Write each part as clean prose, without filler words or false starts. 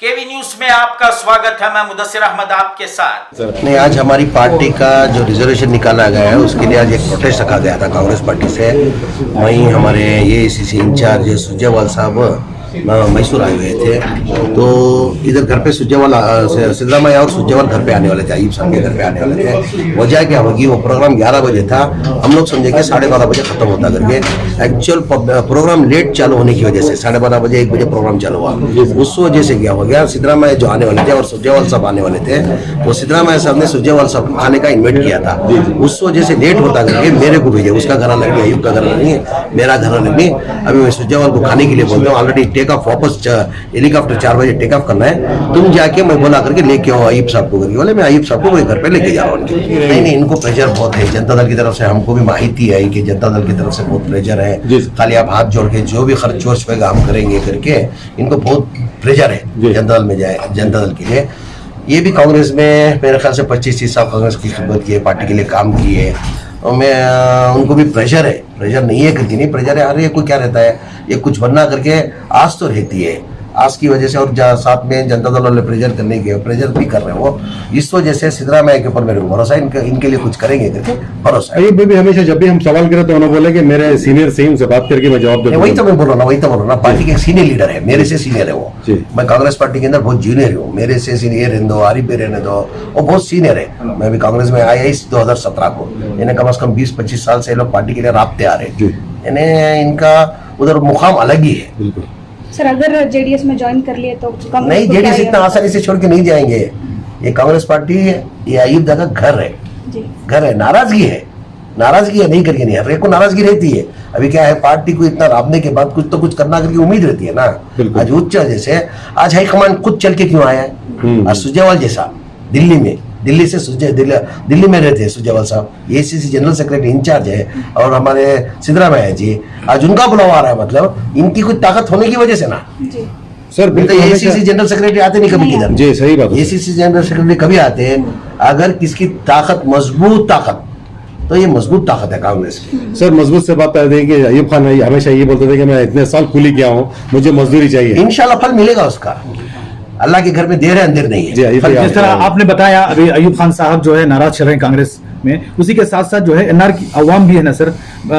केवी news में आपका स्वागत है। मैं मुदस्सिर अहमद आपके साथ। नहीं, आज हमारी पार्टी का जो रिजर्वेशन निकाला गया है उसके लिए आज एक प्रोटेस्ट रखा गया था कांग्रेस पार्टी से। वहीं हमारे एआईसीसी इंचार्ज सुरजेवाला साहब मैसूर आए हुए थे, तो इधर घर पे सुरजेवाला सिद्धरामैया और सुरजेवाला घर पे आने वाले थे, अयूब साहब के घर पे आने वाले थे। वजह क्या होगी, वो प्रोग्राम 11 बजे था, हम लोग समझे कि 12:30 बजे खत्म होता करके। एक्चुअल प्रोग्राम लेट चालू होने की वजह से 12:30 बजे 1 बजे प्रोग्राम चालू हुआ। उस वजह से क्या हो गया, सिद्धरामैया जो आने वाले थे और सुरजेवाला साहब आने वाले थे, तो सिद्धरामैया साहब ने सुरजेवाला साहब को खाने का इन्वाइट किया था। उस वजह से लेट होता करके मेरे को भेजे, उसका घर अलग नहीं, अयूब का घर अलग नहीं, मेरा घर अलग नहीं। अभी मैं सुरजेवाला को खाने के लिए बोलता हूँ, ऑलरेडी टेक ऑफ वापस हेलीकॉप्टर 4 बजे टेक ऑफ करना है, तुम जाके मैं बोला करके लेके आओ अयूब साहब को करके बोले। मैं अयूब साहब को वही घर पे लेके जा रहा हूँ। नहीं, इनको प्रेशर बहुत है जनता दल की तरफ से, हमको भी माहिती है कि जनता दल की तरफ से बहुत प्रेशर है। खाली आप हाथ जोड़ के जो भी खर्च वर्च होगा हम करेंगे करके इनको बहुत प्रेशर है जनता दल में जाए, जनता दल के लिए। ये भी कांग्रेस में मेरे ख्याल से 25-30 साल कांग्रेस की खिदमत की है, पार्टी के लिए काम किए, और मैं उनको भी प्रेशर है, प्रेशर नहीं है करके नहीं, प्रेशर है। अरे कोई क्या रहता है, ये कुछ बनना करके आस तो रहती है, आज की वजह से, और साथ में जनता दल वाले प्रेशर करने के प्रेशर भी कर रहे हैं वो, इस वजह से सिद्धरामैया के ऊपर मेरे को भरोसा है, इनके लिए कुछ करेंगे करके भरोसा है। अयूब भी हमेशा जब भी हम सवाल करें तो उन्होंने बोले कि मेरे सीनियर से उनसे बात करके मैं जवाब दूंगा। वही तो मैं बोल रहा हूँ, पार्टी के एक सीनियर लीडर है, मेरे से सीनियर है वो। मैं कांग्रेस पार्टी के अंदर बहुत जूनियर हूँ, मेरे से सीनियर रहने दो, आरिफ भी रहने दो, वो बहुत सीनियर है। मैं भी कांग्रेस में आया 2017 को, इन्हें कम से कम 20-25 साल से लोग पार्टी के लिए राब्ते आ रहे हैं। इन्हें इनका उधर मुकाम अलग ही है। बिल्कुल सर, अगर जेडीएस में ज्वाइन कर लिए तो नहीं, जेडीएस इतना आसानी से छोड़ के नहीं जाएंगे। ये कांग्रेस पार्टी है, ये अयूब दा का घर है, घर है। नाराजगी है, नहीं करके नहीं, हर एक को नाराजगी रहती है। अभी क्या है, पार्टी को इतना राबने के बाद कुछ तो कुछ करना करके उम्मीद रहती है ना। आज उच्च जैसे आज हाईकमान खुद चल के क्यों आया है, आज सुरजेवाला जैसा दिल्ली से दिल्ली में रहते हैं सुरजेवाला साहब, एआईसीसी जनरल सेक्रेटरी इंचार्ज है, और हमारे सिद्धरामैया जी, आज उनका बुलावा आ रहा है, मतलब इनकी कुछ ताकत होने की वजह से ना। सर तो एआईसीसी जनरल सेक्रेटरी आते नहीं कभी किधर। जी सही बात है, एआईसीसी जनरल सेक्रेटरी कभी आते हैं अगर किसकी ताकत मजबूत ताकत, तो ये मजबूत ताकत है कांग्रेस की। सर मजबूत से बात है कि अयूब खान हमेशा ये बोलते थे कि मैं इतने साल कुली किया हूँ, मुझे मजदूरी चाहिए। इंशाल्लाह फल मिलेगा उसका, अल्लाह के घर में देर है अंधेर नहीं है। जिस तरह आपने बताया अभी अयूब खान साहब जो है नाराज चल रहे हैं कांग्रेस में, उसी के साथ साथ जो है एनआर की अवाम भी है ना सर,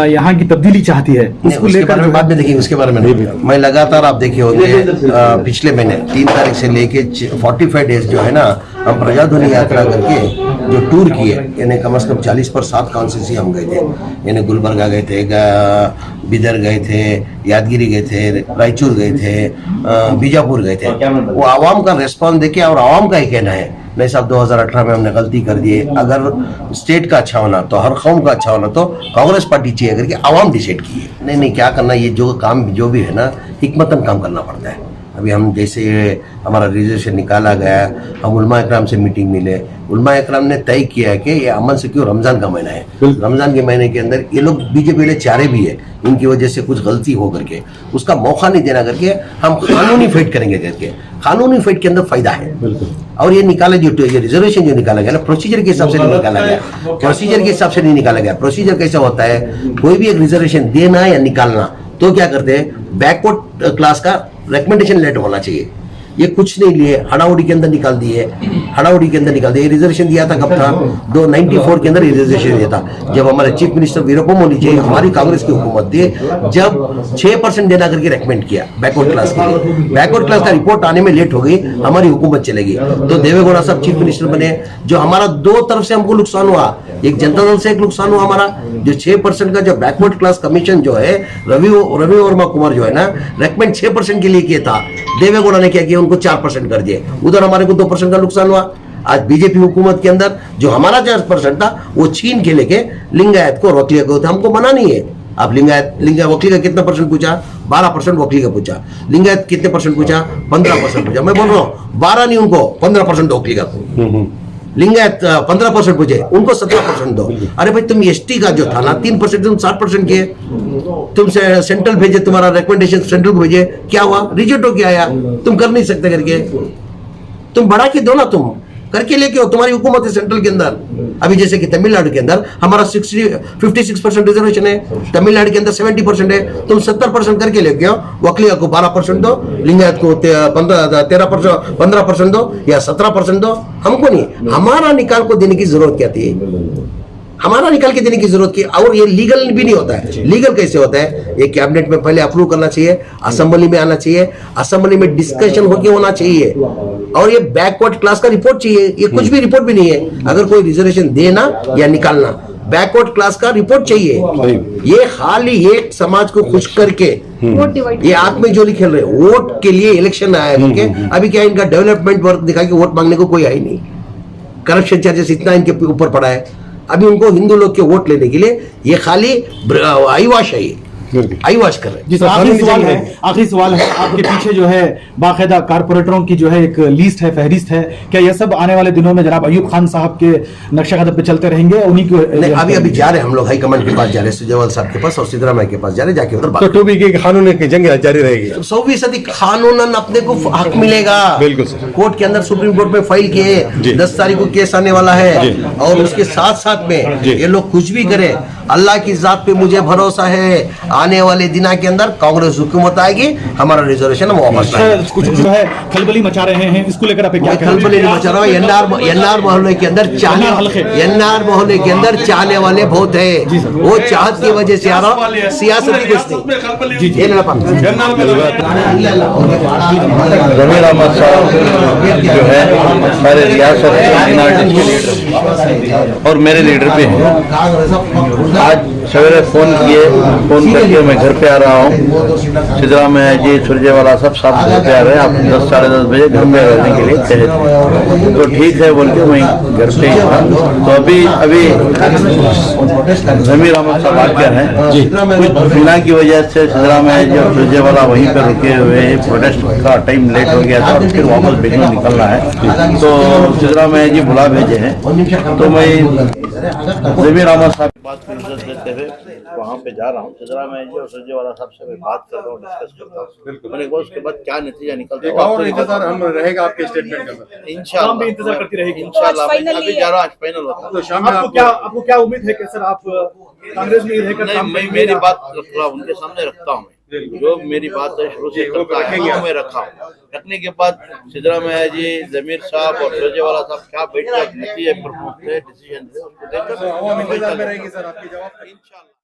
यहाँ की तब्दीली चाहती है, उसको लेकर बाद में देखिए, उसके बारे में मैं लगातार आप देखिए होंगे पिछले महीने 3 तारीख से लेके 45 डेज जो है ना, हम प्रजाध्वनि यात्रा करके जो टूर किए, यानी कम से कम 40 पर 7 कॉन्स्टिट्यूंसी हम गए थे। यानी गुलबर्गा गए थे, बिदर गए थे, यादगिरी गए थे, रायचूर गए थे, बीजापुर गए थे। वो आवाम का रेस्पॉन्स देखे और आवाम का ही कहना है नहीं साहब 2018 में हमने गलती कर दी, अगर स्टेट का अच्छा होना तो हर कौम का अच्छा होना तो कांग्रेस पार्टी चाहिए करके आवाम डिसाइड की है। नहीं क्या करना, ये जो काम जो भी है ना, हिकमतन काम करना पड़ता है। अभी हम जैसे हमारा रिजर्वेशन निकाला गया, हम उलमा इकराम से मीटिंग मिले, उलमा इकराम ने तय किया कि ये अमन से क्यों, रमजान का महीना है, रमजान के महीने के अंदर ये लोग बीजेपी वाले चारे भी है, इनकी वजह से कुछ गलती हो करके उसका मौका नहीं देना करके हम कानूनी फाइट करेंगे करके, कानूनी फाइट के अंदर फायदा है। और ये निकाला जो रिजर्वेशन जो निकाला गया ना, प्रोसीजर के हिसाब से नहीं निकाला गया, प्रोसीजर के हिसाब से नहीं निकाला गया। प्रोसीजर कैसा होता है, कोई भी एक रिजर्वेशन देना या निकालना तो क्या करते हैं, बैकवर्ड क्लास का रिकमेंडेशन लेटर होना चाहिए। ये कुछ नहीं लिए, हड़ाउड़ी के अंदर निकाल दिए, रिजर्वेशन दिया था कब था, 294 के अंदर रिजर्वेशन दिया था, जब हमारे चीफ मिनिस्टर वीरप्पा मोइली जी, हमारी कांग्रेस की हुकूमत थी, जब 6% देना करके रेकमेंड किया बैकवर्ड क्लास के लिए। बैकवर्ड क्लास का रिपोर्ट आने में लेट हो गई, हमारी हुकूमत चलेगी, तो देवेगौड़ा साहब चीफ मिनिस्टर बने। जो हमारा 2 तरफ से हमको नुकसान हुआ, एक जनता दल से एक नुकसान हुआ हमारा, जो 6% का जो बैकवर्ड क्लास कमीशन जो है रवि वर्मा कुमार जो है ना, रेकमेंड 6% के लिए किया था, देवेगौड़ा ने क्या किया, उनको 4% कर दिए, उधर हमारे को 2% का नुकसान हुआ। आज बीजेपी हुकूमत के अंदर जो हमारा 4% था वो छीन के लेके लिंगायत को और वकील को, हमको मना नहीं है। आप लिंगायत वकील का कितना परसेंट पूछा, 12% वकील का पूछा, लिंगायत कितने परसेंट पूछा, 15% पूछा। मैं बोल रहा हूँ 12 नहीं, उनको 15% वकील का, लिंगायत 15% पूछे, उनको 17% दो। अरे भाई तुम एसटी का जो था ना 3%, तुम 60% किए, तुम सेंट्रल भेजे, तुम्हारा रिकमेंडेशन सेंट्रल को भेजे, क्या हुआ, रिजेक्ट हो क्या आया, तुम कर नहीं सकते करके, तुम बढ़ा के दो ना, तुम करके लेके आओ, तुम्हारी हुकूमत है सेंट्रल के अंदर। अभी जैसे कि तमिलनाडु के अंदर हमारा 56% रिजर्वेशन है, तमिलनाडु के अंदर 70% है, तुम 70% करके लेके आओ। वकलिया को 12% दो, लिंगायत को 15% दो या 17% दो, हमको नहीं, हमारा निकाल को देने की जरूरत क्या थी? हमारा निकाल के देने की जरूरत की। और ये लीगल भी नहीं होता है। लीगल कैसे होता है? ये कैबिनेट में पहले अप्रूव करना चाहिए, असेंबली में आना चाहिए, असेंबली में डिस्कशन होके होना चाहिए, और ये बैकवर्ड क्लास का रिपोर्ट चाहिए। ये कुछ भी रिपोर्ट भी नहीं है। अगर कोई रिजर्वेशन देना या निकालना, बैकवर्ड क्लास का रिपोर्ट चाहिए। ये खाली एक समाज को खुश करके वोट डिवाइड ये आंख में जोली खेल रहे हैं। वोट के लिए इलेक्शन आया है। अभी क्या इनका डेवलपमेंट वर्क दिखा के वोट मांगने को कोई आई नहीं। करप्शन चार्जेस इतना इनके ऊपर पड़ा है। अभी उनको हिंदू लोग के वोट लेने के लिए ये खाली आईवाश है, ये आईवाश कर रहे हैं। जी सर, आखिरी सवाल है आपके पीछे जो है बाकायदा कारपोरेटरों की जो है एक लिस्ट है, फहरिस्त है, क्या यह सब आने वाले दिनों में जनाब अयूब खान साहब के नक्शा कदम पे चलते रहेंगे? उन्हीं को अभी जा रहे हैं हम लोग हाईकमांड के पास जा रहे हैं, सुरजेवाला साहब के पास और सिद्धरामैया के पास जा रहे हैं, जाके उधर तो 2B की कानून की जंग जारी रहेगी। 100% कानूनन अपने को हक मिलेगा। बिल्कुल सर। कोर्ट के अंदर सुप्रीम कोर्ट में फाइल किए, 10 तारीख को केस आने वाला है, और उसके साथ साथ में ये लोग कुछ भी करें, अल्लाह की जात पे मुझे भरोसा है, आने वाले दिना के अंदर कांग्रेस हुकूमत आएगी, हमारा रिजर्वेशन हम वापस लाएंगे। कुछ जो है खलबली मचा रहे हैं, इसको लेकर आप क्या कहेंगे? खलबली नहीं मचा रहा हूँ। एनआर मोहल्ले के अंदर चाहने वाले बहुत है। वो चाहत की वजह से आ रहा हूँ, सियासत की कुछ नहीं। जमीर अहमद साहब जो है सारे रियासत के माइनॉरिटी के लीडर और मेरे लीडर भी हैं। आज सवेरे फोन करके मैं घर पे आ रहा हूँ। सिद्धरामैया जी, सुरजेवाला सब साथ घर पे आ रहे हैं। आप 10 साढ़े 10 बजे घर पे रहने के लिए कहे थे, तो ठीक है बोल के मैं घर पे ही था। तो अभी जमीर अहमद साहब आ गए हैं। कुछ बिना की वजह से सिद्धरामैया जी और सुरजेवाला वहीं पर रुके हुए हैं। प्रोटेस्ट का टाइम लेट हो गया था, फिर वापस बेंगलुरु निकलना है, तो सिद्धरामैया जी बुला भेजे हैं। तो मैं जमीर अहमद साहब की बात को इज्जत देते हुए वहाँ पे जा रहा हूँ। सिद्धरामैया जी और सुरजेवाला साहब से मैं बात कर रहा हूँ, डिस्कस करता हूँ। मैंने कहा उसके बाद क्या नतीजा निकलता है और इंतजार हम रहेगा आपके स्टेटमेंट का। इंशाल्लाह इंतजार करती रहेगी। इंशाल्लाह अभी जा रहा, आज फाइनल होता है। तो शाम में आपको क्या उम्मीद है कि सर आप कांग्रेस में रहकर नहीं, मैं मेरी बात रख रहा हूँ, उनके सामने रखता हूँ। जो मेरी बात है शुरू से करता है मैं रखा हूँ। रखने के बाद सिद्धरामैया जी, जमीर साहब और सुरजेवाला साहब क्या बैठ कर नतीजे पर पहुंचते हैं, डिसीजन से उसको देखकर इंशाल्लाह।